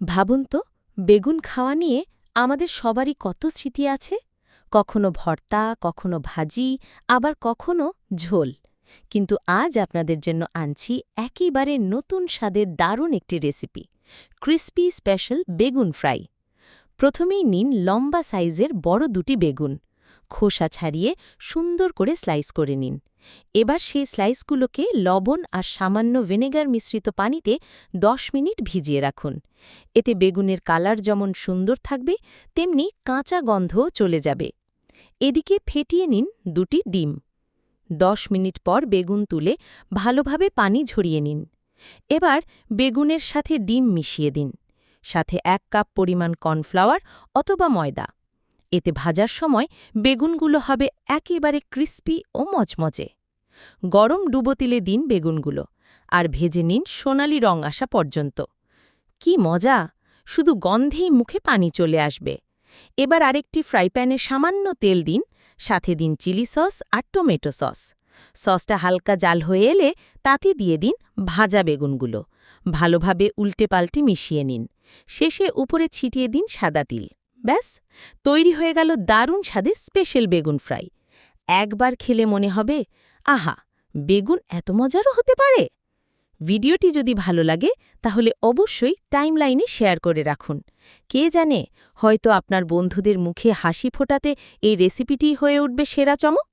ভাবুন তো, বেগুন খাওয়া নিয়ে আমাদের সবারই কত স্মৃতি আছে। কখনো ভর্তা, কখনো ভাজি, আবার কখনো ঝোল। কিন্তু আজ আপনাদের জন্য আনছি একেবারে নতুন স্বাদের দারুণ একটি রেসিপি, ক্রিসপি স্পেশাল বেগুন ফ্রাই। প্রথমেই নিন লম্বা সাইজের বড় দুটি বেগুন। খোসা ছাড়িয়ে সুন্দর করে স্লাইস করে নিন। এবার সেই স্লাইসগুলোকে লবণ আর সামান্য ভিনেগার মিশ্রিত পানিতে 10 মিনিট ভিজিয়ে রাখুন। এতে বেগুনের কালার যেমন সুন্দর থাকবে, তেমনি কাঁচা গন্ধও চলে যাবে। এদিকে ফেটিয়ে নিন দুটি ডিম। 10 মিনিট পর বেগুন তুলে ভালোভাবে পানি ঝরিয়ে নিন। এবার বেগুনের সাথে ডিম মিশিয়ে দিন। সাথে 1 কাপ পরিমাণ কর্নফ্লাওয়ার অথবা ময়দা। এতে ভাজার সময় বেগুনগুলো হবে একেবারে ক্রিস্পি ও মচমচে। গরম ডুবো তেলে দিন বেগুনগুলো, আর ভেজে নিন সোনালি রং আসা পর্যন্ত। কি মজা! শুধু গন্ধেই মুখে পানি চলে আসবে। এবার আরেকটি ফ্রাই প্যানে সামান্য তেল দিন, সাথে দিন চিলি সস আর টমেটো সস। সসটা হালকা জাল হয়ে এলে তাতে দিয়ে দিন ভাজা বেগুনগুলো। ভালোভাবে উল্টে পাল্টে মিশিয়ে নিন। শেষে উপরে ছিটিয়ে দিন সাদা তিল। ব্যাস, তৈরি হয়ে গেল দারুণ স্বাদের স্পেশাল বেগুন ফ্রাই। একবার খেলে মনে হবে, আহা, বেগুন এত মজারও হতে পারে। ভিডিওটি যদি ভালো লাগে তাহলে অবশ্যই টাইমলাইনে শেয়ার করে রাখুন। কে জানে, হয়তো আপনার বন্ধুদের মুখে হাসি ফোটাতে এই রেসিপিটি হয়ে উঠবে সেরা চমক।